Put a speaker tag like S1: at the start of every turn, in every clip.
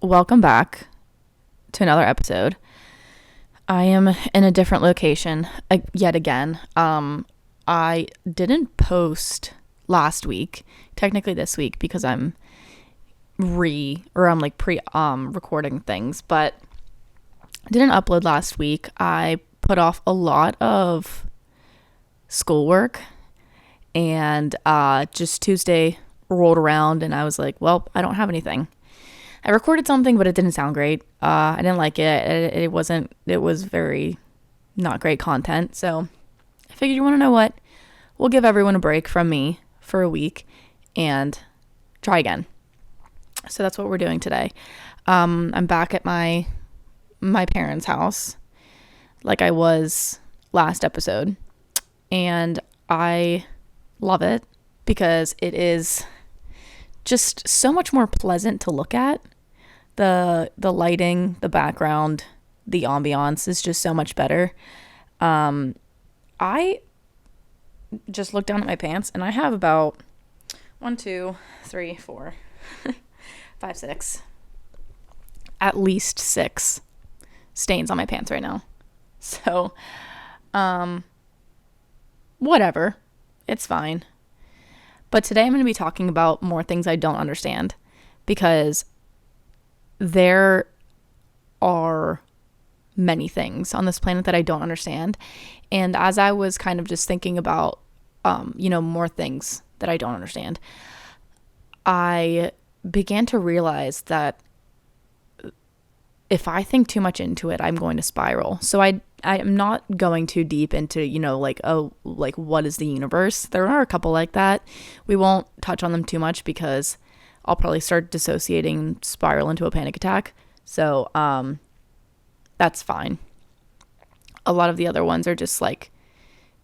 S1: welcome back to another episode. I am in a different location yet again. I didn't post last week, technically this week, because I'm recording things, but I didn't upload last week. I put off a lot of schoolwork, and just Tuesday rolled around and I was like, well, I don't have anything. I recorded something, but it didn't sound great. I didn't like it. It was very not great content. So I figured, you want to know what? We'll give everyone a break from me for a week and try again. So that's what we're doing today. I'm back at my parents' house like I was last episode. And I love it because it is just so much more pleasant to look at. The lighting, the background, the ambiance is just so much better. I just looked down at my pants and I have about 1, 2, 3, 4, 5, 6, at least 6 stains on my pants right now. So, whatever, it's fine. But today I'm going to be talking about more things I don't understand, because there are many things on this planet that I don't understand. And as I was kind of just thinking about, more things that I don't understand, I began to realize that if I think too much into it, I'm going to spiral. So I am not going too deep into, what is the universe? There are a couple like that. We won't touch on them too much because I'll probably start dissociating, spiral into a panic attack. So, that's fine. A lot of the other ones are just like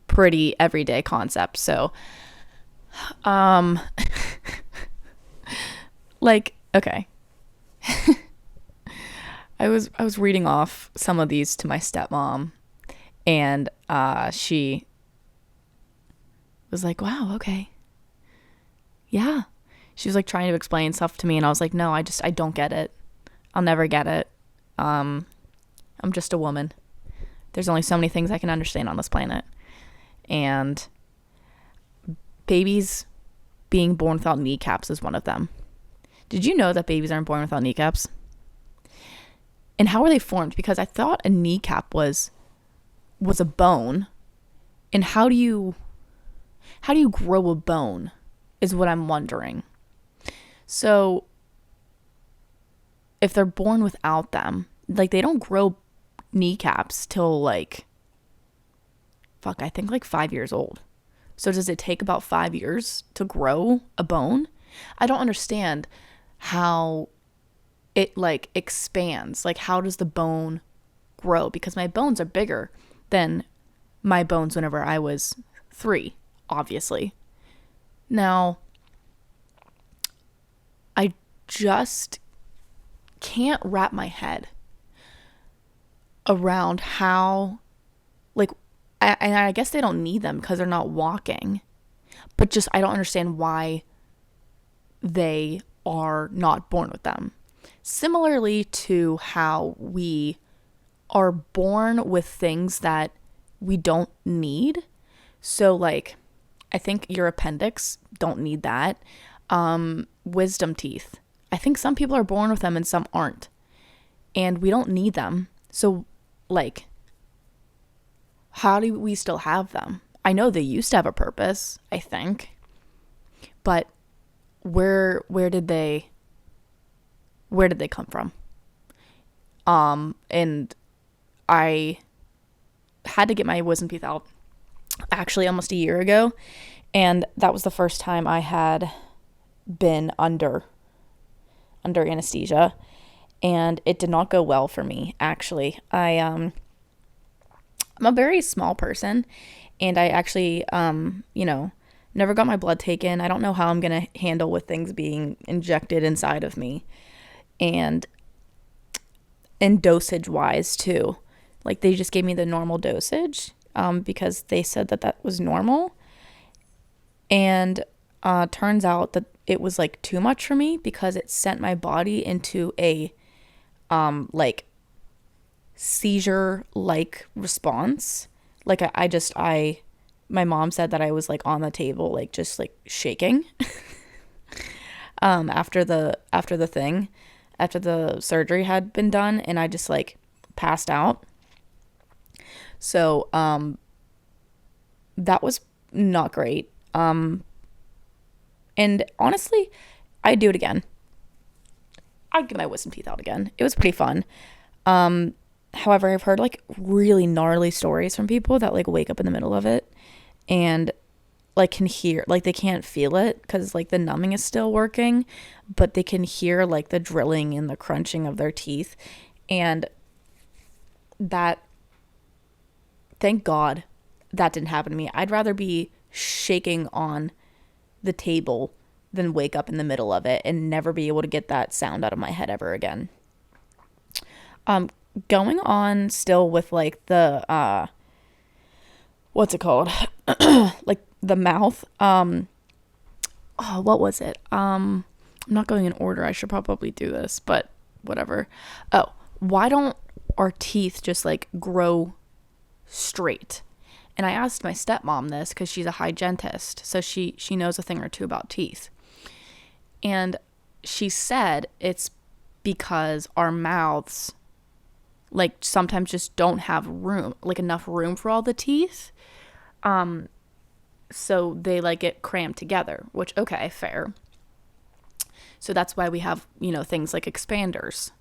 S1: pretty everyday concepts. So, okay. I was reading off some of these to my stepmom, and she was like, wow, okay. Yeah. She was like trying to explain stuff to me, and I was like, no, I don't get it. I'll never get it. I'm just a woman. There's only so many things I can understand on this planet. And babies being born without kneecaps is one of them. Did you know that babies aren't born without kneecaps? And how are they formed? Because I thought a kneecap was a bone. And how do you grow a bone is what I'm wondering. So if they're born without them, like, they don't grow kneecaps till I think 5 years old. So does it take about 5 years to grow a bone? I don't understand how it expands. Like, how does the bone grow? Because my bones are bigger than my bones whenever I was 3, obviously. Now, I just can't wrap my head around how, and I guess they don't need them because they're not walking, but just I don't understand why they are not born with them. Similarly to how we are born with things that we don't need. So I think your appendix, don't need that. Wisdom teeth. I think some people are born with them and some aren't. And we don't need them. So how do we still have them? I know they used to have a purpose, I think. But where did they come from? And I had to get my wisdom teeth out actually almost a year ago, and that was the first time I had been under anesthesia, and it did not go well for me. Actually, I'm a very small person, and I actually never got my blood taken. I don't know how I'm gonna handle with things being injected inside of me, and dosage wise too. They just gave me the normal dosage because they said that was normal. And turns out that it was too much for me because it sent my body into a like seizure like response. Like my mom said that I was like on the table, like just like shaking after the surgery had been done, and I just like passed out. So that was not great. And honestly, I'd do it again. I'd get my wisdom teeth out again. It was pretty fun. However, I've heard like really gnarly stories from people that like wake up in the middle of it and like can hear, like they can't feel it because like the numbing is still working, but they can hear like the drilling and the crunching of their teeth. And that, thank God that didn't happen to me. I'd rather be shaking on the table than wake up in the middle of it and never be able to get that sound out of my head ever again. Going on still with like the what's it called? Like the mouth. What was it? I'm not going in order. I should probably do this, but whatever. Oh, why don't our teeth just like grow straight? And I asked my stepmom this because she's a hygienist, so she knows a thing or two about teeth. And she said it's because our mouths like sometimes just don't have room, like enough room for all the teeth. So they like get crammed together, which, okay, fair. So that's why we have, things like expanders.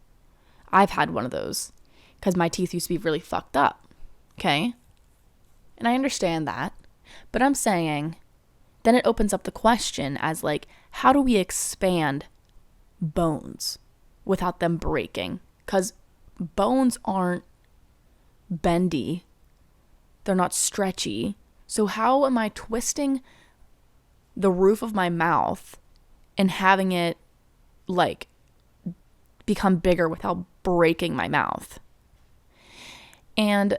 S1: I've had one of those because my teeth used to be really fucked up. Okay. And I understand that, but I'm saying then it opens up the question as like, how do we expand bones without them breaking? Because bones aren't bendy. They're not stretchy. So how am I twisting the roof of my mouth and having it like become bigger without breaking my mouth? And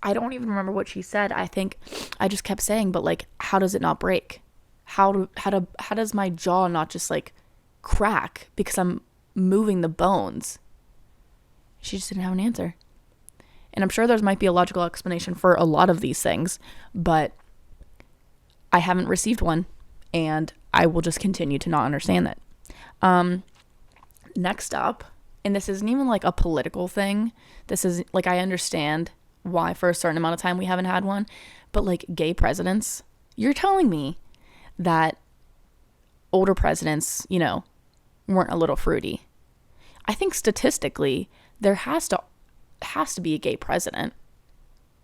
S1: I don't even remember what she said. I think I just kept saying, but like, how does it not break? How does my jaw not just like crack because I'm moving the bones? She just didn't have an answer. And I'm sure there might be a logical explanation for a lot of these things, but I haven't received one, and I will just continue to not understand that. Next up, and this isn't even like a political thing. This is like, I understand why for a certain amount of time we haven't had one, but like gay presidents, you're telling me that older presidents, weren't a little fruity. I think statistically there has to be a gay president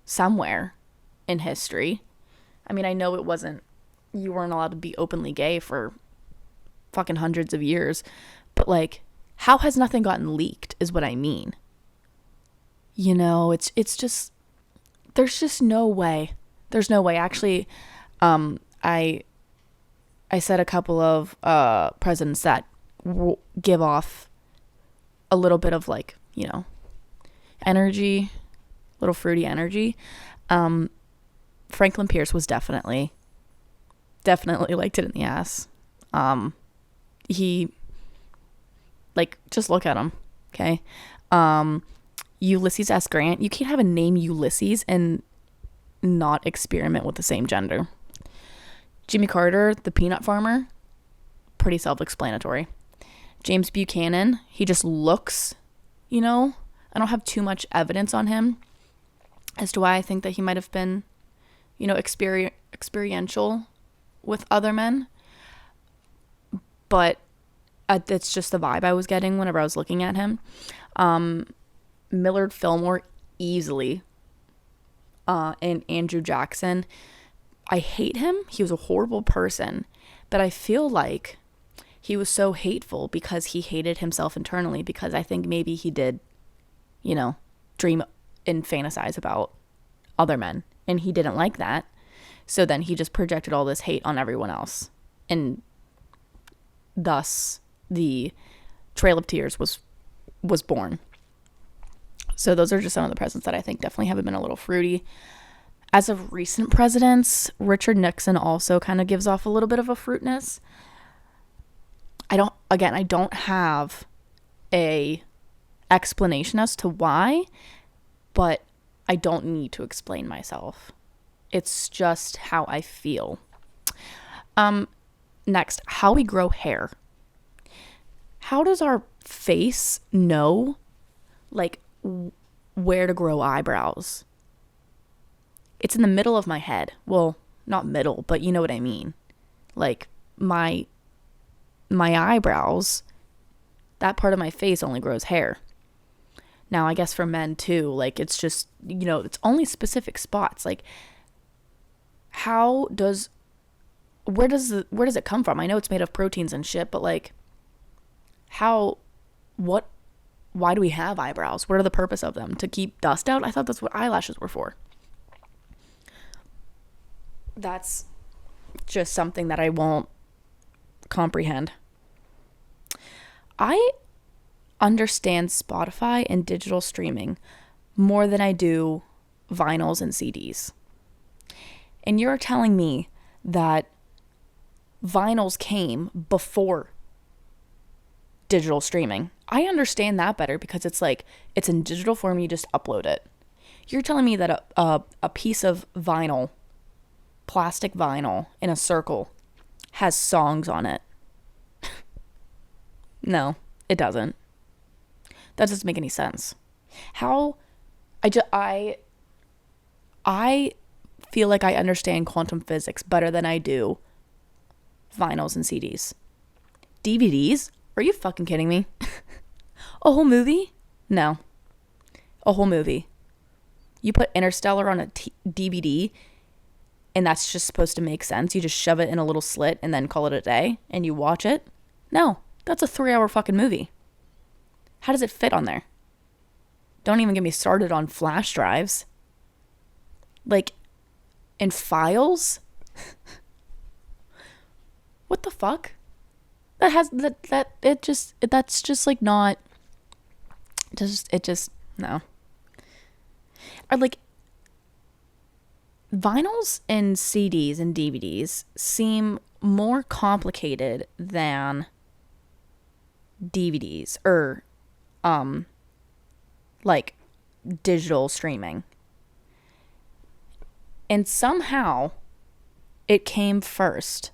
S1: somewhere in history. I mean, I know you weren't allowed to be openly gay for fucking hundreds of years, but like, how has nothing gotten leaked is what I mean. It's just, there's just no way. There's no way. Actually, I said a couple of presidents that give off a little bit of like, energy, little fruity energy. Franklin Pierce was definitely liked it in the ass. He, like, just look at him, okay? Ulysses S. Grant, you can't have a name Ulysses and not experiment with the same gender. Jimmy Carter, the peanut farmer, pretty self-explanatory. James Buchanan, he just looks, I don't have too much evidence on him as to why I think that he might have been, experiential with other men. But it's just the vibe I was getting whenever I was looking at him. Millard Fillmore, easily. And Andrew Jackson, I hate him. He was a horrible person. But I feel like he was so hateful because he hated himself internally, because I think maybe he did, dream and fantasize about other men, and he didn't like that. So then he just projected all this hate on everyone else, and thus the Trail of Tears was born. So those are just some of the presidents that I think definitely have been a little fruity. As of recent presidents, Richard Nixon also kind of gives off a little bit of a fruitness. I don't have a explanation as to why, but I don't need to explain myself. It's just how I feel. Next, how we grow hair. How does our face know, like, where to grow eyebrows? It's in the middle of my head. Well, not middle, but you know what I mean. Like, my eyebrows, that part of my face only grows hair. Now, I guess for men too, like, it's just, it's only specific spots. Like, where does it come from? I know it's made of proteins and shit, but like, why do we have eyebrows? What are the purpose of them? To keep dust out? I thought that's what eyelashes were for. That's just something that I won't comprehend. I understand Spotify and digital streaming more than I do vinyls and CDs. And you're telling me that vinyls came before digital streaming. I understand that better because it's like, it's in digital form, you just upload it. You're telling me that a piece of vinyl, plastic vinyl in a circle, has songs on it. No, it doesn't. That doesn't make any sense. I feel like I understand quantum physics better than I do vinyls and CDs. DVDs? Are you fucking kidding me? A whole movie? No. A whole movie. You put Interstellar on a DVD, and that's just supposed to make sense. You just shove it in a little slit and then call it a day, and you watch it? No. That's a 3-hour fucking movie. How does it fit on there? Don't even get me started on flash drives. Like, in files? What the fuck? That's just like not, no. Or like, vinyls and CDs and DVDs seem more complicated than DVDs or like digital streaming. And somehow it came first.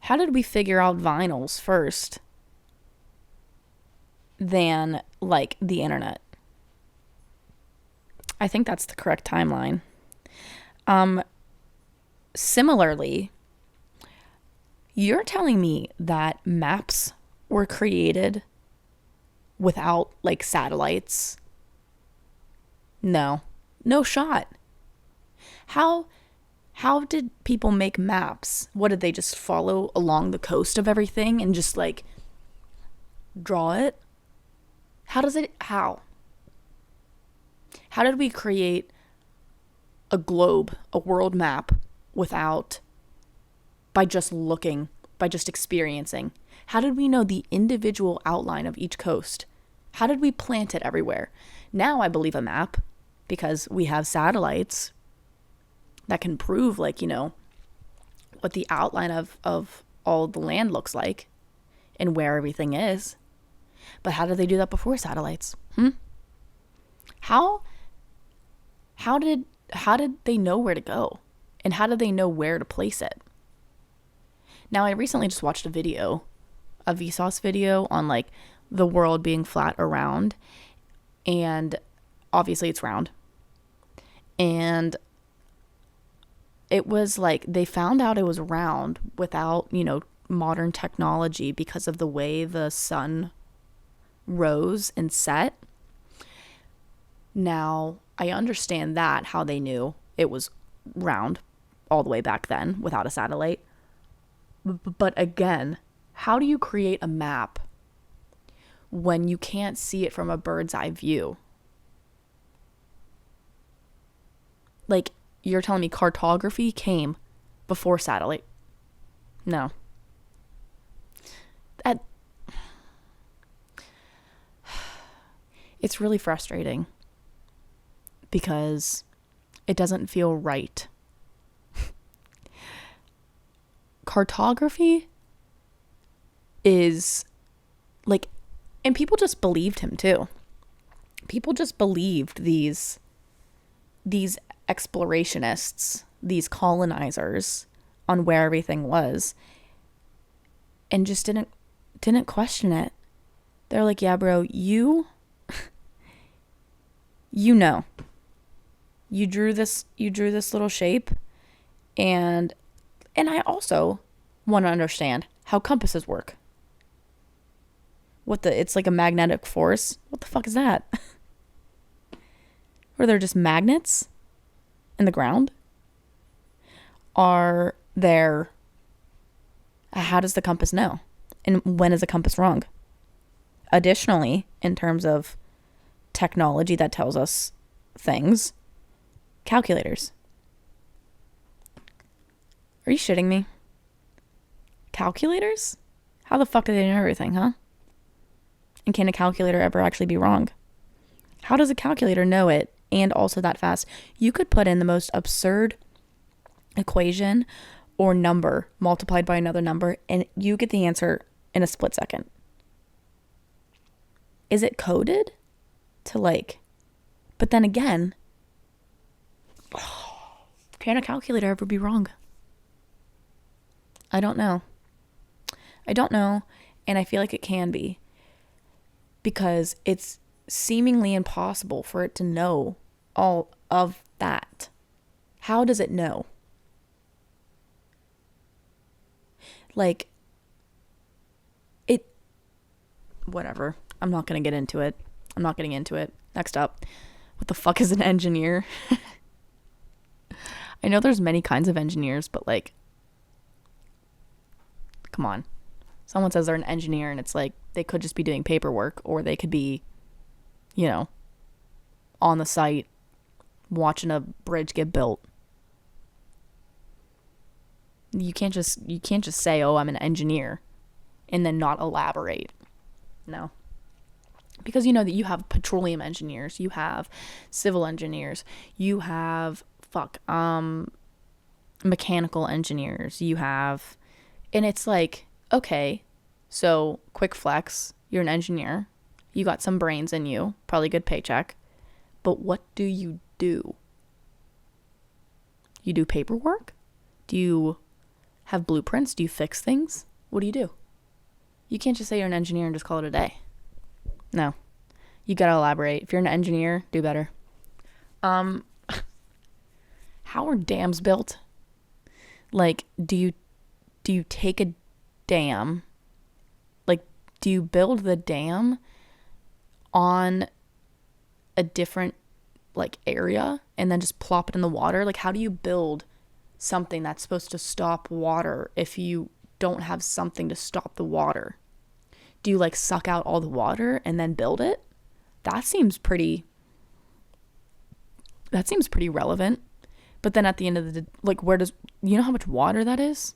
S1: How did we figure out vinyls first than like the internet? I think that's the correct timeline. Similarly, you're telling me that maps were created without like satellites? No shot. How did people make maps? What, did they just follow along the coast of everything and just like draw it? How did we create a globe, a world map by just looking, by just experiencing? How did we know the individual outline of each coast? How did we plant it everywhere? Now I believe a map because we have satellites that can prove like, what the outline of all the land looks like and where everything is. But how did they do that before satellites? How did they know where to go? And how did they know where to place it? Now, I recently just watched a Vsauce video on like the world being flat or round, and obviously it's round. And it was like they found out it was round without, modern technology because of the way the sun rose and set. Now, I understand that, how they knew it was round all the way back then without a satellite. But again, how do you create a map when you can't see it from a bird's eye view? Like, you're telling me cartography came before satellite? No. It's really frustrating because it doesn't feel right. Cartography is like, And people just believed him too. People just believed these explorationists, these colonizers on where everything was, and just didn't question it. They're like, yeah, bro, you know. You drew this little shape, and I also want to understand how compasses work. It's like a magnetic force. What the fuck is that? Or they're just magnets in the ground? How does the compass know? And when is the compass wrong? Additionally, in terms of technology that tells us things, calculators. Are you shitting me? Calculators? How the fuck do they know everything, huh? And can a calculator ever actually be wrong? How does a calculator know it and also that fast? You could put in the most absurd equation or number multiplied by another number and you get the answer in a split second. Is it coded to but then again, can a calculator ever be wrong? I don't know. And I feel like it can be. Because it's seemingly impossible for it to know all of that. How does it know? Whatever. I'm not going to get into it. I'm not getting into it. Next up. What the fuck is an engineer? I know there's many kinds of engineers, but come on. Someone says they're an engineer and it's they could just be doing paperwork, or they could be, on the site watching a bridge get built. You can't just say, "Oh, I'm an engineer," and then not elaborate. No. Because that you have petroleum engineers, you have civil engineers, you have mechanical engineers, you have, and it's okay, so quick flex, you're an engineer, you got some brains in you, probably good paycheck, but what do? You do paperwork? Do you have blueprints? Do you fix things? What do? You can't just say you're an engineer and just call it a day. No, you gotta elaborate. If you're an engineer, do better. How are dams built? Do you take a dam? Do you build the dam on a different area and then just plop it in the water? How do you build something that's supposed to stop water if you don't have something to stop the water? Do you suck out all the water and then build it? That seems pretty relevant. But then at the end of the day, where does, you know how much water that is?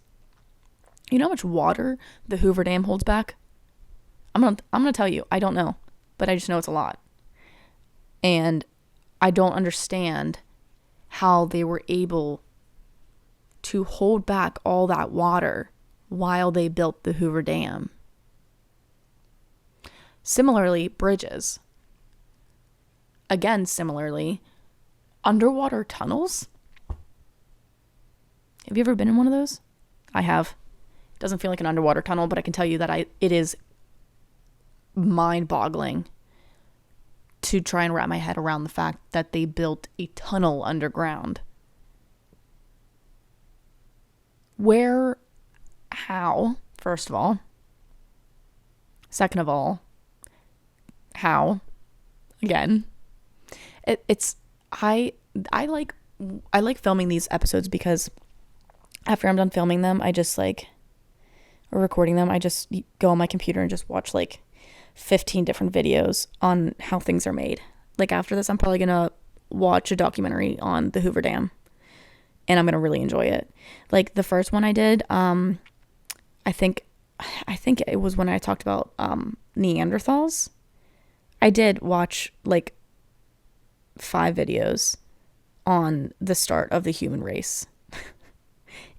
S1: You know how much water the Hoover Dam holds back? I'm gonna tell you, I don't know, but I just know it's a lot. And I don't understand how they were able to hold back all that water while they built the Hoover Dam. Similarly, bridges. Again, similarly, underwater tunnels. Have you ever been in one of those? I have. It doesn't feel like an underwater tunnel, but I can tell you that it is mind-boggling to try and wrap my head around the fact that they built a tunnel underground. Where? How? First of all. Second of all, how? Again. I like filming these episodes because after I'm done filming them, I just or recording them, I just go on my computer and just watch 15 different videos on how things are made. After this, I'm probably gonna watch a documentary on the Hoover Dam, and I'm gonna really enjoy it. The first one I did, I think it was when I talked about Neanderthals. I did watch 5 videos on the start of the human race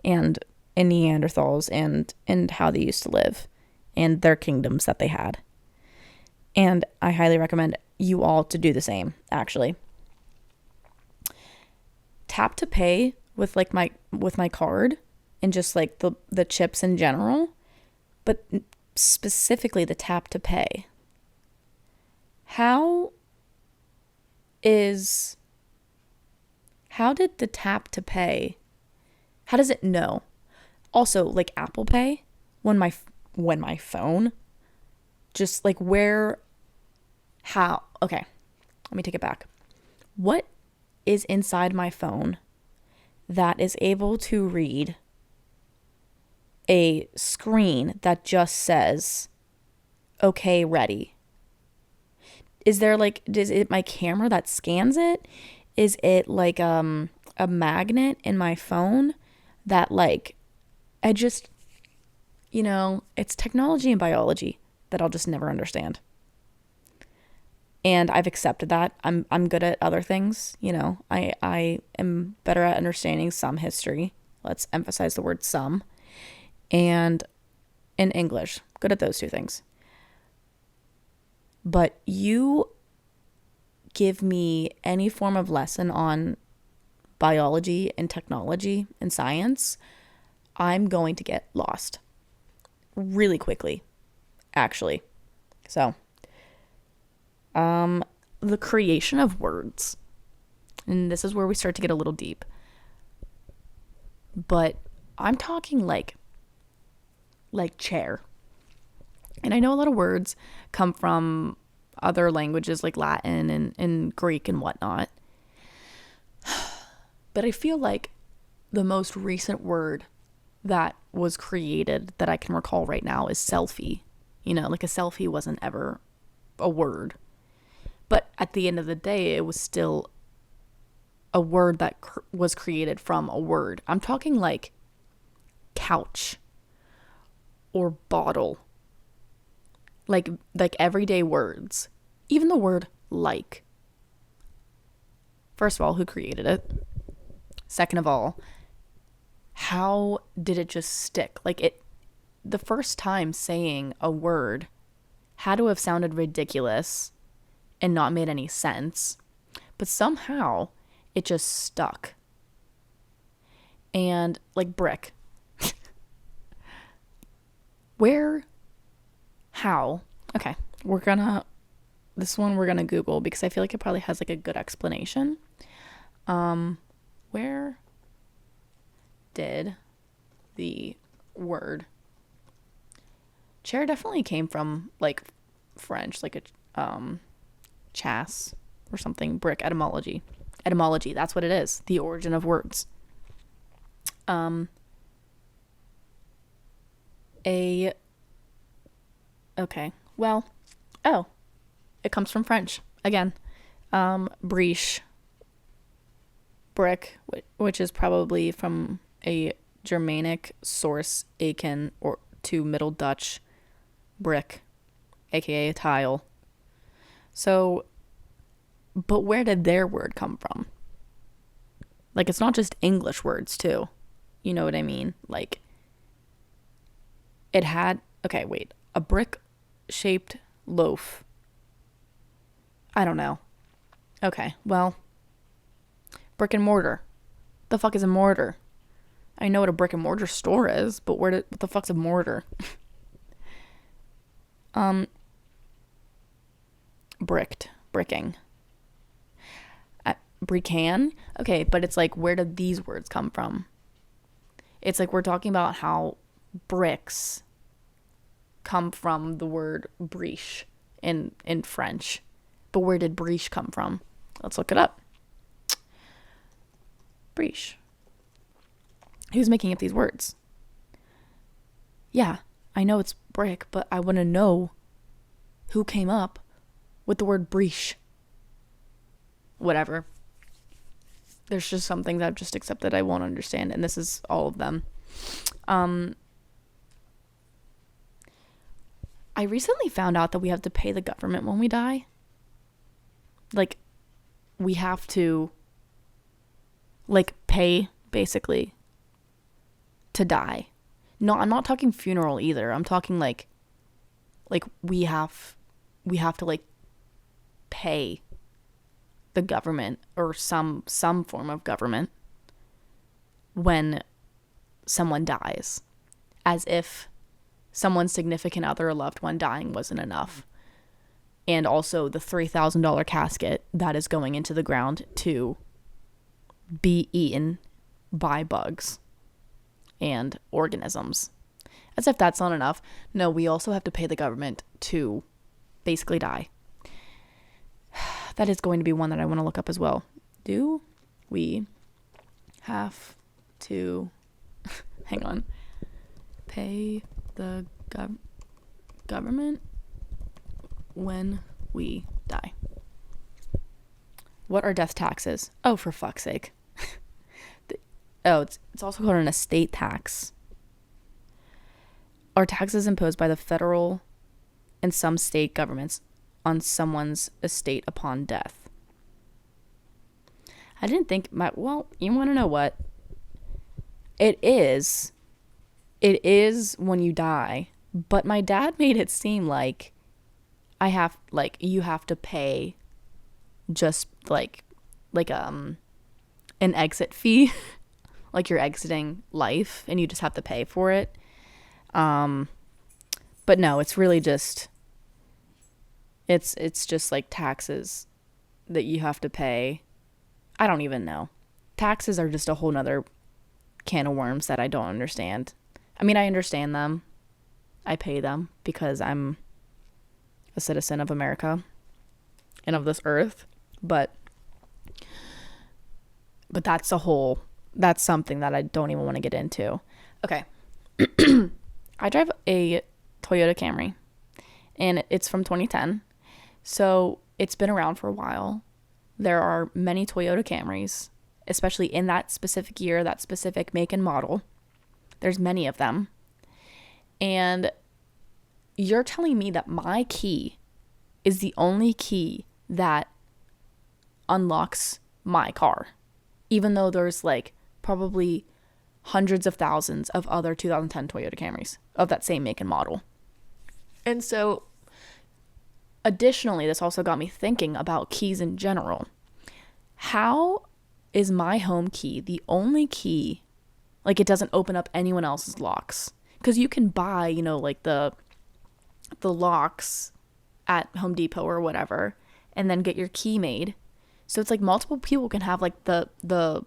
S1: and Neanderthals and how they used to live and their kingdoms that they had. And I highly recommend you all to do the same, actually. Tap to pay with like my card and just like the chips in general, but specifically the tap to pay. How did the tap to pay, how does it know? Also, like Apple Pay, when my phone, just like okay, let me take it back. What is inside my phone that is able to read a screen that just says, okay, ready? Is it my camera that scans it? Is it like a magnet in my phone that like, I just, it's technology and biology that I'll just never understand. And I've accepted that. I'm good at other things, I am better at understanding some history. Let's emphasize the word some. And in English, good at those two things. But you give me any form of lesson on biology and technology and science, I'm going to get lost really quickly, actually. So, the creation of words. And this is where we start to get a little deep. But I'm talking like chair. And I know a lot of words come from other languages like Latin and Greek and whatnot. But I feel like the most recent word that was created that I can recall right now is selfie. Like a selfie wasn't ever a word. But at the end of the day, it was still a word that was created from a word. I'm talking like couch or bottle. Like everyday words. Even the word like. First of all, who created it? Second of all, how did it just stick? The first time saying a word had to have sounded ridiculous and not made any sense. But somehow it just stuck. And like brick. Where? How? Okay, this one we're gonna Google because I feel like it probably has like a good explanation. Where did the word chair definitely came from? Like French, like a chasse or something. Brick, etymology, that's what it is, the origin of words. Okay, well, it comes from French again. Briche, brick, which is probably from a Germanic source akin or to Middle Dutch brick, aka a tile. So, but where did their word come from? Like, it's not just English words too. You know what I mean? Like, it had, okay, wait, a brick shaped loaf. I don't know. Okay, well, brick and mortar. The fuck is a mortar? I know what a brick and mortar store is, but what the fuck's a mortar? Bricking. Brickan? Okay, but it's like, where did these words come from? It's like we're talking about how bricks come from the word briche in French. But where did briche come from? Let's look it up. Briche. Who's making up these words? Yeah, I know it's brick, but I want to know who came up with the word briche. Whatever. There's just some things I've just accepted I won't understand, and this is all of them. I recently found out that we have to pay the government when we die. Like, we have to, like, pay, basically, to die. No, I'm not talking funeral either. I'm talking, like we have we have to like pay the government or some form of government when someone dies, as if someone's significant other or loved one dying wasn't enough. And also the $3,000 casket that is going into the ground to be eaten by bugs and organisms. As if that's not enough. No, we also have to pay the government to basically die. That is going to be one that I want to look up as well. Do we have to hang on, pay the government when we die? What are death taxes? Oh, for fuck's sake. It's also called an estate tax. Are taxes imposed by the federal and some state governments on someone's estate upon death? I didn't think well, you want to know what? It is when you die, but my dad made it seem like you have to pay just like an exit fee, like you're exiting life and you just have to pay for it. But no, it's really just it's just like taxes that you have to pay. I don't even know. Taxes are just a whole nother can of worms that I don't understand. I mean, I understand them. I pay them because I'm a citizen of America and of this earth, but that's something that I don't even want to get into. Okay. I drive a Toyota Camry and it's from 2010. So it's been around for a while. There are many Toyota Camrys, especially in that specific year, that specific make and model. There's many of them. And you're telling me that my key is the only key that unlocks my car, even though there's like probably hundreds of thousands of other 2010 Toyota Camrys of that same make and model. And so additionally, this also got me thinking about keys in general. How is my home key the only key? Like, it doesn't open up anyone else's locks. Because you can buy, like the locks at Home Depot or whatever, and then get your key made. So it's like multiple people can have like the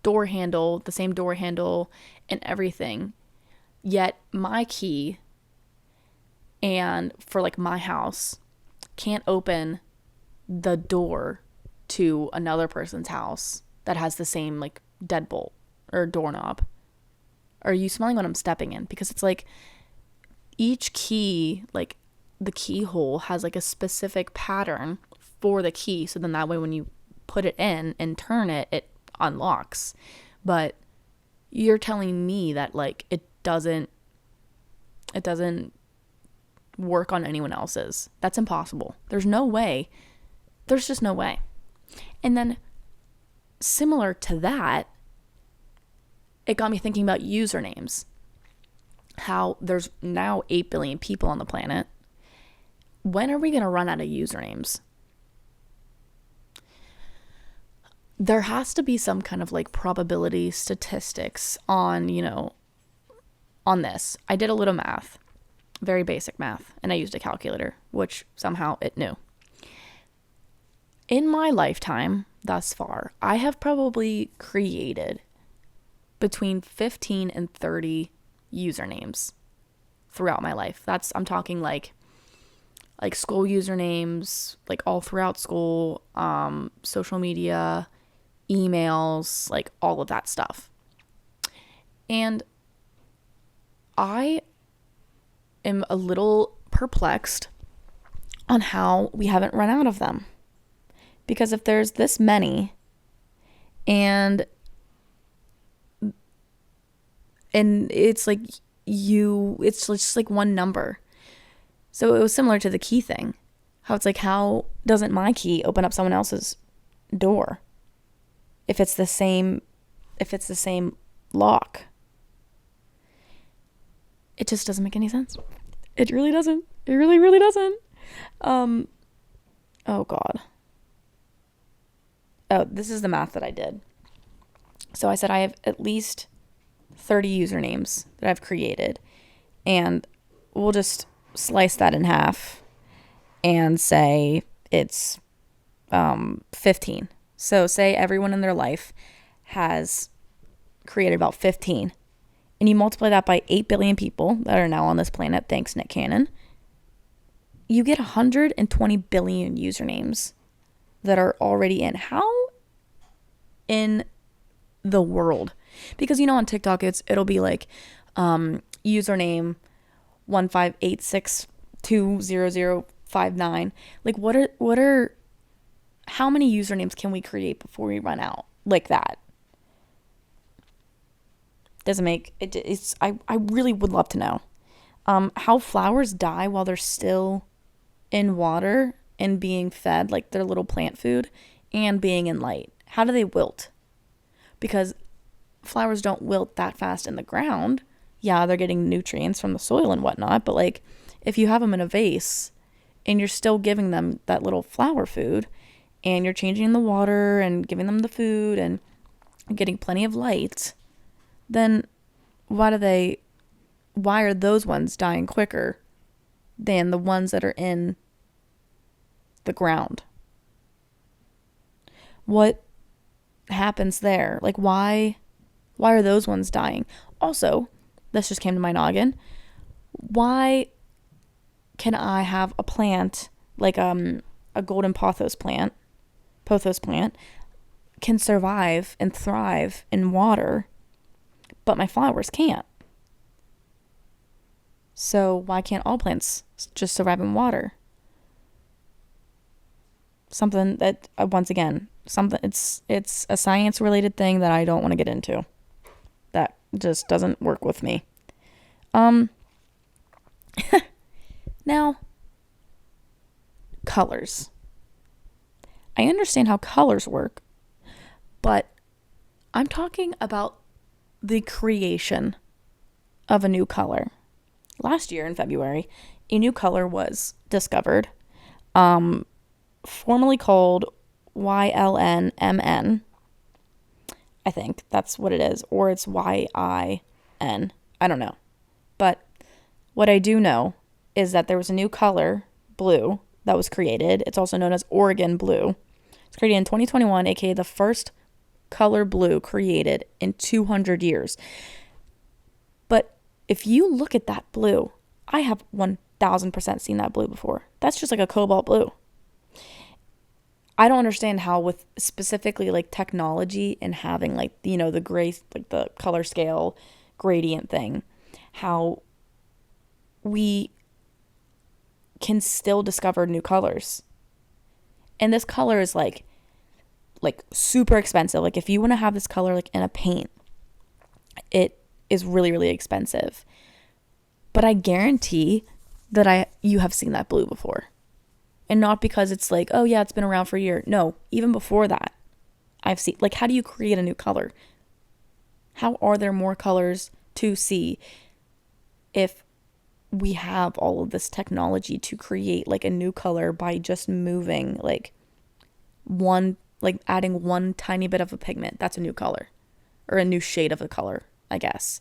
S1: door handle, the same door handle and everything. Yet my key and for like my house can't open the door to another person's house that has the same like deadbolt or doorknob. Are you smelling what I'm stepping in? Because it's like each key, like the keyhole has like a specific pattern for the key. So then that way when you put it in and turn it, it unlocks. But you're telling me that like it doesn't work on anyone else's. That's impossible. There's no way. There's just no way. And then similar to that, it got me thinking about usernames. How there's now 8 billion people on the planet. When are we going to run out of usernames? There has to be some kind of like probability statistics on this. I did a little math, very basic math, and I used a calculator, which somehow it knew. In my lifetime thus far, I have probably created between 15 and 30 usernames throughout my life. I'm talking like school usernames, like all throughout school, social media, emails, like all of that stuff. And I am a little perplexed on how we haven't run out of them. Because if there's this many and it's like it's just like one number. So it was similar to the key thing. How it's like, how doesn't my key open up someone else's door if it's the same lock? It just doesn't make any sense. It really doesn't. It really, really doesn't. Um, oh God. Oh, this is the math that I did. So I said I have at least 30 usernames that I've created. And we'll just slice that in half and say it's 15. So say everyone in their life has created about 15. And you multiply that by 8 billion people that are now on this planet, thanks Nick Cannon. You get 120 billion usernames that are already in. How in the world? Because on TikTok it'll be like username 158620059. Like what are how many usernames can we create before we run out like that? Doesn't make it. I really would love to know how flowers die while they're still in water and being fed, like their little plant food, and being in light. How do they wilt? Because flowers don't wilt that fast in the ground. Yeah, they're getting nutrients from the soil and whatnot, but like if you have them in a vase and you're still giving them that little flower food and you're changing the water and giving them the food and getting plenty of light, then why are those ones dying quicker than the ones that are in the ground? What happens there? Like why are those ones dying? Also, this just came to my noggin. Why can I have a plant like a golden pothos plant can survive and thrive in water, but my flowers can't? So why can't all plants just survive in water? Something that it's a science related thing that I don't want to get into. That just doesn't work with me. Now, colors. I understand how colors work, but I'm talking about the creation of a new color. Last year in February, a new color was discovered, formerly called YLNMN. I think that's what it is, or it's YIN. I don't know. But what I do know is that there was a new color, blue, that was created. It's also known as Oregon blue. It's created in 2021, aka the first color blue created in 200 years. But if you look at that blue, I have 1000% seen that blue before. That's just like a cobalt blue. I don't understand how with specifically like technology and having like, the gray, like the color scale gradient thing, how we can still discover new colors. And this color is like super expensive. Like if you want to have this color like in a paint, it is really, really expensive. But I guarantee that you have seen that blue before. And not because it's like, oh yeah, it's been around for a year. No, even before that, I've seen, like, how do you create a new color? How are there more colors to see if we have all of this technology to create like a new color by just moving like adding one tiny bit of a pigment? That's a new color, or a new shade of a color, I guess.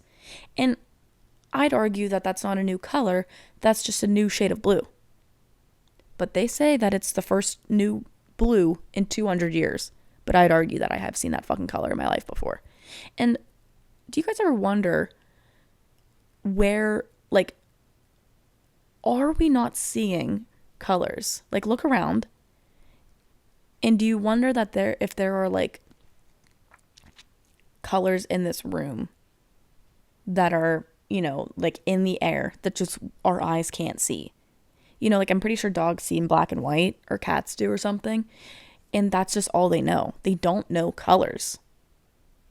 S1: And I'd argue that that's not a new color. That's just a new shade of blue. But they say that it's the first new blue in 200 years. But I'd argue that I have seen that fucking color in my life before. And do you guys ever wonder where, like, are we not seeing colors? Like, look around. And do you wonder that if there are, like, colors in this room that are, like in the air that just our eyes can't see? Like I'm pretty sure dogs see in black and white, or cats do or something. And that's just all they know. They don't know colors.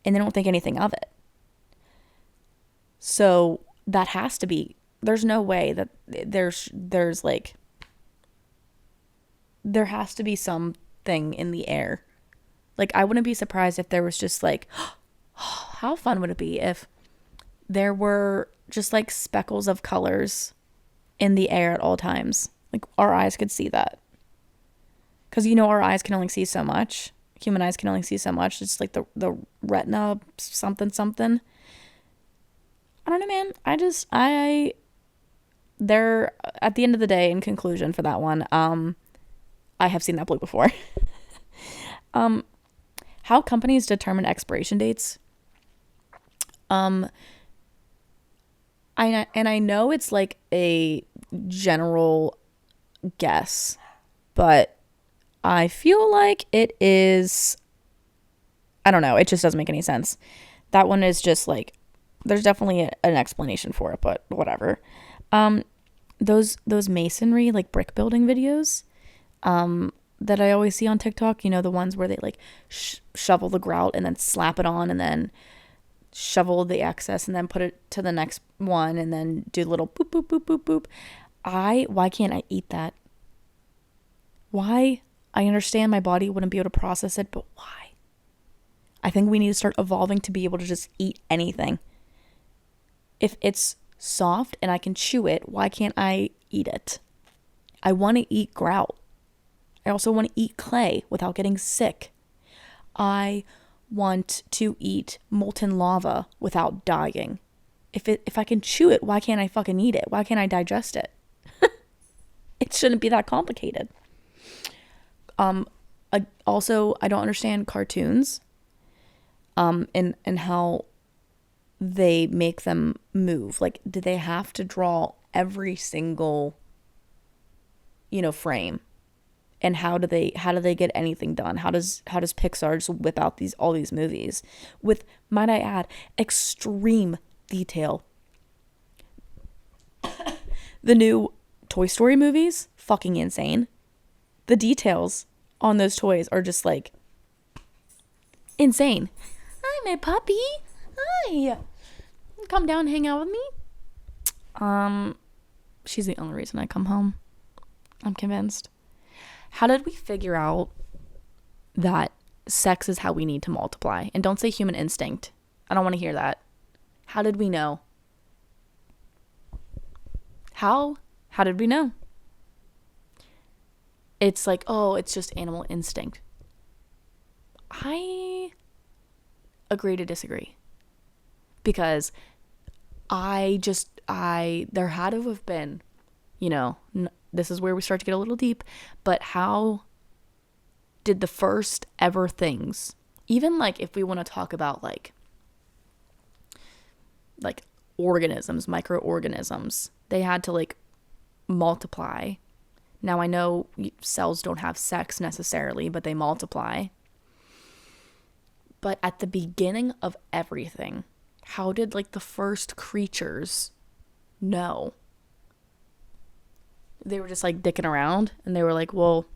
S1: And they don't think anything of it. So that has to be, there's no way that there's like, there has to be something in the air. Like I wouldn't be surprised if there was just like, how fun would it be if there were just like speckles of colors in the air at all times. Like, our eyes could see that. Because, you know, our eyes can only see so much. Human eyes can only see so much. It's like the retina something something. I don't know, man. They're, at the end of the day, in conclusion for that one, I have seen that blue before. How companies determine expiration dates. I know it's like a general guess, but I feel like it is, I don't know, it just doesn't make any sense. That one is just like, there's definitely an explanation for it, but whatever. Those masonry, like brick building videos, that I always see on TikTok, you know, the ones where they like shovel the grout and then slap it on and then shovel the excess and then put it to the next one and then do the little boop, boop, boop, boop, boop. Why can't I eat that? Why? I understand my body wouldn't be able to process it, but why? I think we need to start evolving to be able to just eat anything. If it's soft and I can chew it, why can't I eat it? I want to eat grout. I also want to eat clay without getting sick. I want to eat molten lava without dying. If I can chew it, why can't I fucking eat it? Why can't I digest it? It shouldn't be that complicated. I don't understand cartoons, and how they make them move. Like, do they have to draw every single, you know, frame? And how do they get anything done? How does Pixar just whip out all these movies with, might I add, extreme detail? The new Toy Story movies, fucking insane. The details on those toys are just like insane. Hi, my puppy. Hi. Come down and hang out with me. She's the only reason I come home. I'm convinced. How did we figure out that sex is how we need to multiply? And don't say human instinct. I don't want to hear that. How did we know? How did we know? It's like, oh, it's just animal instinct. I agree to disagree. Because there had to have been, you know, this is where we start to get a little deep, but how did the first ever things, even like if we want to talk about like organisms, microorganisms, they had to like multiply. Now I know cells don't have sex necessarily, but they multiply. But at the beginning of everything, how did like the first creatures know? They were just like dicking around and they were like, well,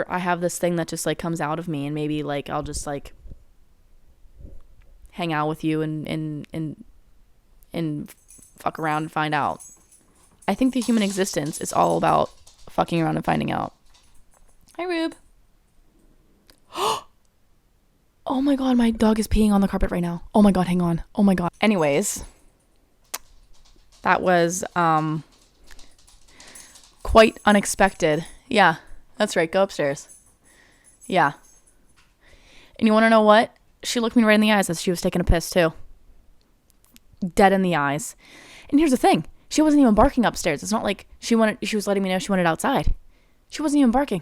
S1: I have this thing that just like comes out of me and maybe like I'll just like hang out with you and fuck around and find out. I think the human existence is all about fucking around and finding out. Hi, Rube. Oh my god, my dog is peeing on the carpet right now. Oh my god, hang on. Oh my god. Anyways, that was quite unexpected. Yeah, that's right. Go upstairs. Yeah. And you want to know what? She looked me right in the eyes as she was taking a piss too. Dead in the eyes. And here's the thing. She wasn't even barking upstairs. It's not like she was letting me know she wanted outside. She wasn't even barking.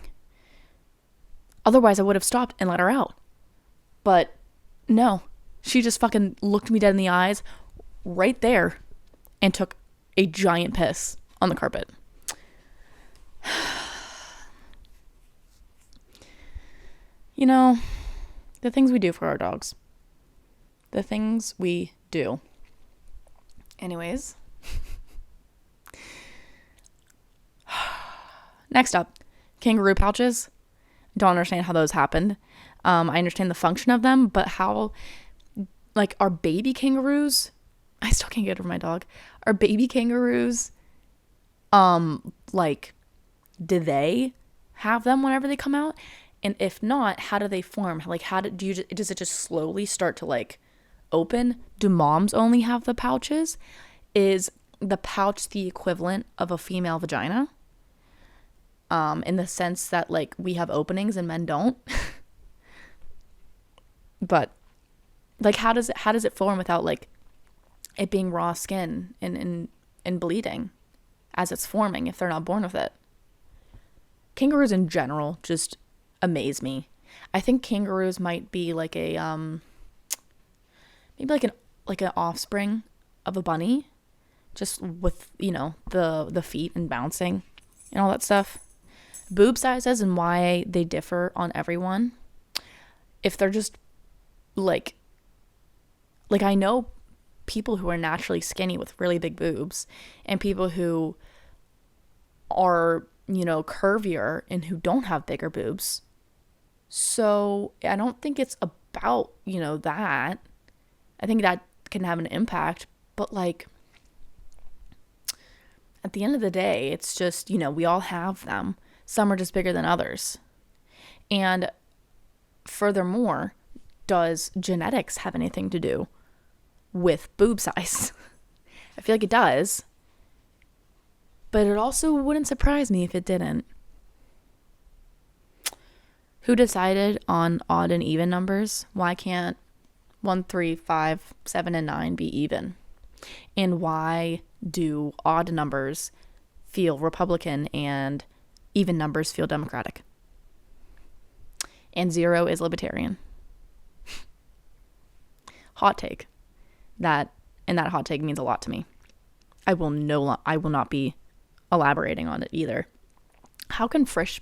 S1: Otherwise, I would have stopped and let her out. But no, she just fucking looked me dead in the eyes right there and took a giant piss on the carpet. You know, the things we do for our dogs. The things we do. Anyways. Next up, kangaroo pouches. Don't understand how those happened. I understand the function of them, but how, like, are baby kangaroos, I still can't get over my dog. Are baby kangaroos, like, do they have them whenever they come out? And if not, how do they form? Like, does it just slowly start to, like, open? Do moms only have the pouches? Is the pouch the equivalent of a female vagina? in the sense that like we have openings and men don't. But like how does it form without like it being raw skin and bleeding as it's forming if they're not born with it? Kangaroos in general just amaze me. I think kangaroos might be like a maybe like an offspring of a bunny, just with, you know, the feet and bouncing and all that stuff. Boob sizes and why they differ on everyone. If they're just like I know people who are naturally skinny with really big boobs and people who are, you know, curvier and who don't have bigger boobs. So I don't think it's about, you know, that. I think that can have an impact, but like at the end of the day, it's just, you know, we all have them. Some are just bigger than others. And furthermore, does genetics have anything to do with boob size? I feel like it does, but it also wouldn't surprise me if it didn't. Who decided on odd and even numbers? Why can't 1, 3, 5, 7, and 9 be even? And why do odd numbers feel Republican and even numbers feel Democratic? And 0 is libertarian. Hot take. That hot take means a lot to me. I will not be elaborating on it either. How can frish?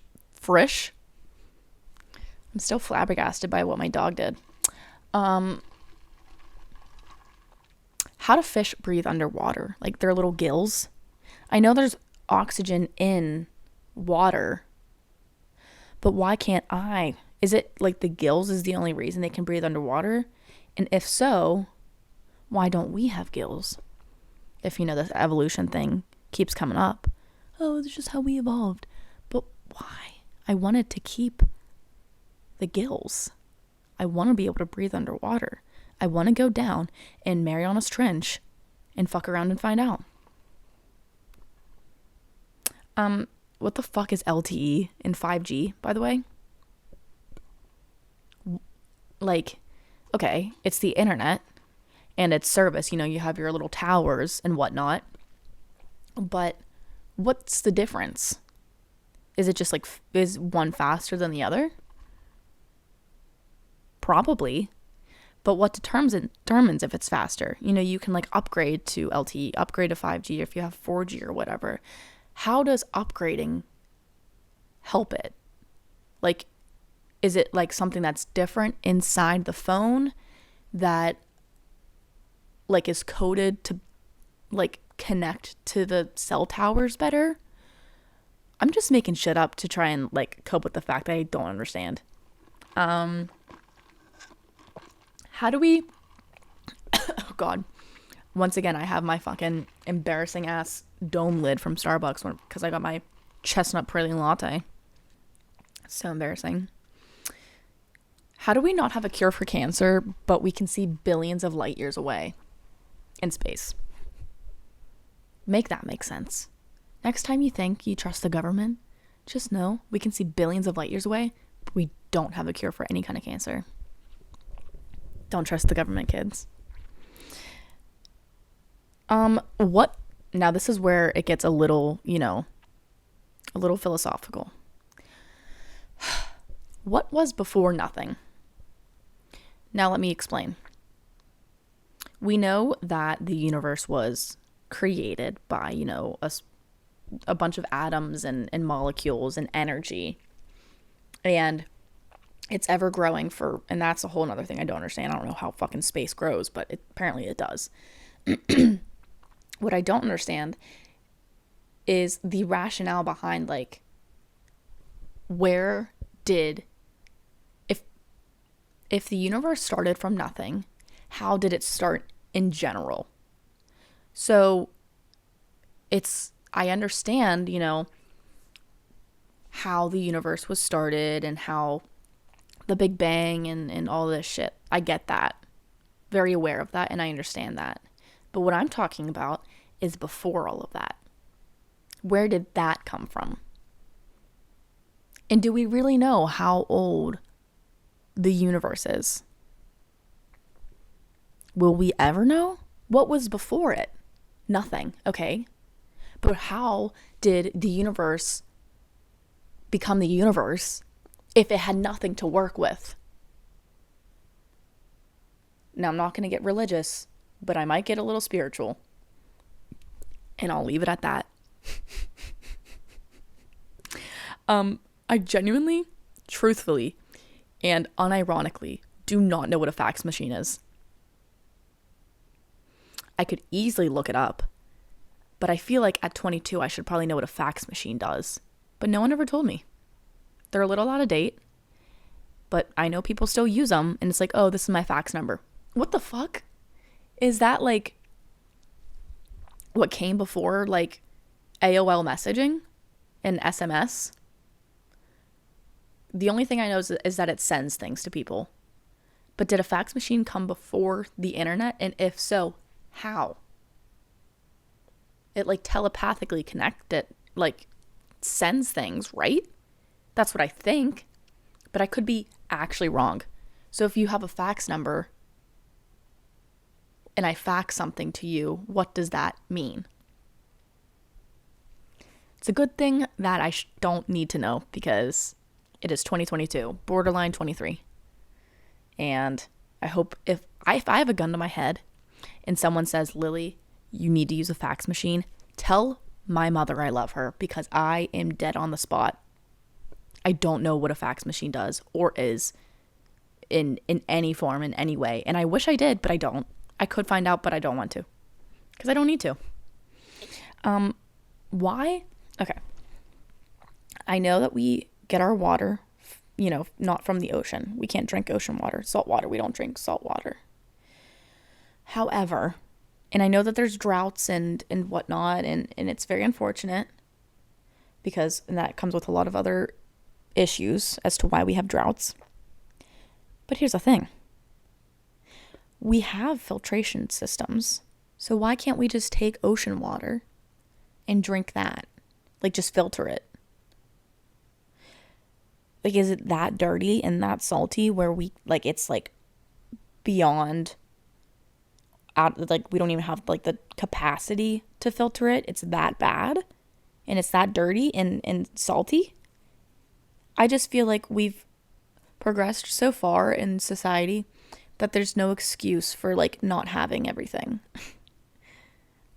S1: I'm still flabbergasted by what my dog did. How do fish breathe underwater? Like their little gills? I know there's oxygen in water, but why can't I? Is it like the gills is the only reason they can breathe underwater? And if so, why don't we have gills? If, you know, this evolution thing keeps coming up. Oh, it's just how we evolved. But why? I wanted to keep the gills. I want to be able to breathe underwater. I want to go down in Mariana's Trench and fuck around and find out. What the fuck is LTE in 5G, by the way? Like, okay, it's the internet and it's service. You know, you have your little towers and whatnot. But what's the difference? Is it just like, is one faster than the other? Probably. But what determines if it's faster? You know, you can like upgrade to LTE, upgrade to 5G if you have 4G or whatever. How does upgrading help it? Like, is it like something that's different inside the phone that like is coded to like connect to the cell towers better? I'm just making shit up to try and like cope with the fact that I don't understand. How do we oh god, once again I have my fucking embarrassing ass dome lid from Starbucks because I got my chestnut praline latte. So embarrassing. How do we not have a cure for cancer, but we can see billions of light years away in space? Make that make sense. Next time you think you trust the government, just know we can see billions of light years away, but we don't have a cure for any kind of cancer. Don't trust the government, kids. What? Now this is where it gets a little, you know, a little philosophical. What was before nothing? Now let me explain. We know that the universe was created by, you know, a bunch of atoms and molecules and energy. And it's ever growing and that's a whole other thing I don't understand. I don't know how fucking space grows, but apparently it does. What I don't understand is the rationale behind like, where did, if the universe started from nothing, how did it start in general? So I understand, you know, how the universe was started and how the Big Bang and all this shit. I get that. Very aware of that, and I understand that. But what I'm talking about is before all of that. Where did that come from? And do we really know how old the universe is? Will we ever know? What was before it? Nothing, okay? But how did the universe become the universe if it had nothing to work with? Now, I'm not going to get religious, but I might get a little spiritual. And I'll leave it at that. I genuinely, truthfully, and unironically do not know what a fax machine is. I could easily look it up, but I feel like at 22 I should probably know what a fax machine does. But no one ever told me. They're a little out of date, but I know people still use them, and it's like, oh, this is my fax number. What the fuck? Is that like what came before like AOL messaging and SMS? The only thing I know is that it sends things to people. But did a fax machine come before the internet? And if so, how? It like telepathically sends things, right? That's what I think. But I could be actually wrong. So if you have a fax number and I fax something to you, what does that mean? It's a good thing that I don't need to know, because it is 2022, borderline 23. And I hope if I have a gun to my head and someone says, Lily, you need to use a fax machine, tell my mother I love her, because I am dead on the spot. I don't know what a fax machine does or is in any form, in any way. And I wish I did, but I don't. I could find out, but I don't want to, because I don't need to. Why? Okay. I know that we get our water, not from the ocean. We can't drink ocean water. Salt water. We don't drink salt water. However, and I know that there's droughts and whatnot, and it's very unfortunate, because that comes with a lot of other issues as to why we have droughts. But here's the thing. We have filtration systems. So why can't we just take ocean water and drink that? Like, just filter it. Like, is it that dirty and that salty where it's like beyond out, like we don't even have like the capacity to filter it? It's that bad and it's that dirty and salty? I just feel like we've progressed so far in society that there's no excuse for like not having everything.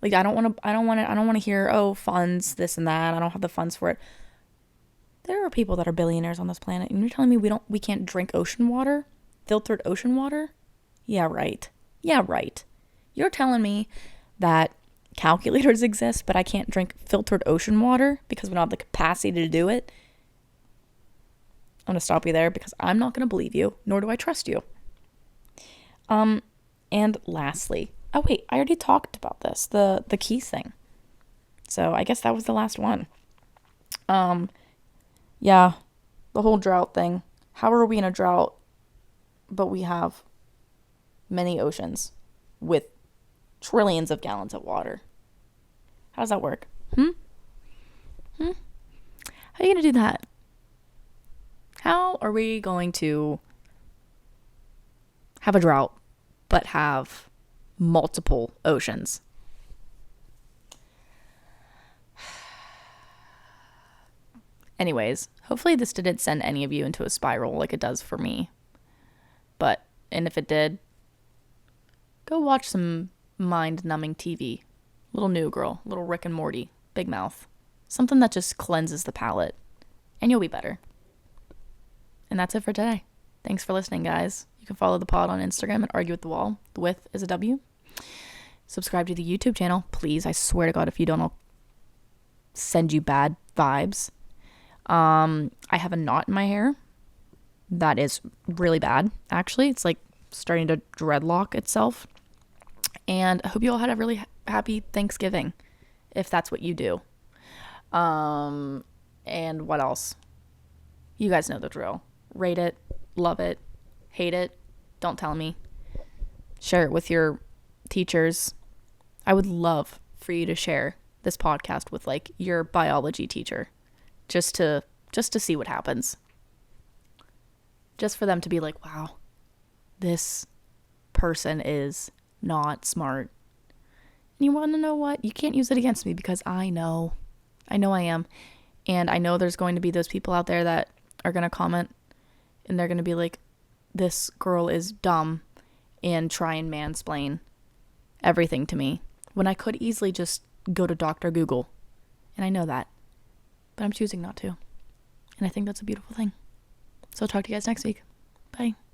S1: Like, I don't want to hear, oh, funds, this and that. I don't have the funds for it. There are people that are billionaires on this planet, and you're telling me we can't drink ocean water? Filtered ocean water? Yeah, right. Yeah, right. You're telling me that calculators exist, but I can't drink filtered ocean water because we don't have the capacity to do it? I'm going to stop you there, because I'm not going to believe you, nor do I trust you. And lastly, oh wait, I already talked about this, the keys thing. So I guess that was the last one. Yeah, the whole drought thing. How are we in a drought, but we have many oceans with trillions of gallons of water? How does that work? How are you going to do that? How are we going to have a drought, but have multiple oceans? Anyways, hopefully this didn't send any of you into a spiral like it does for me. And if it did, go watch some mind-numbing TV. Little New Girl, little Rick and Morty, Big Mouth. Something that just cleanses the palate. And you'll be better. And that's it for today. Thanks for listening, guys. You can follow the pod on Instagram at Argue with the Wall. The with is a W. Subscribe to the YouTube channel, please. I swear to God, if you don't, I'll send you bad vibes. I have a knot in my hair that is really bad, actually. It's like starting to dreadlock itself. And I hope you all had a really happy Thanksgiving, if that's what you do. And what else? You guys know the drill. Rate it, love it, hate it, don't tell me. Share it with your teachers. I would love for you to share this podcast with like your biology teacher, just to just to see what happens. Just for them to be like, wow, this person is not smart. And you want to know what? You can't use it against me because I know I am. And I know there's going to be those people out there that are going to comment and they're going to be like, this girl is dumb, and try and mansplain everything to me when I could easily just go to Dr. Google. And I know that, but I'm choosing not to. And I think that's a beautiful thing. So I'll talk to you guys next week. Bye.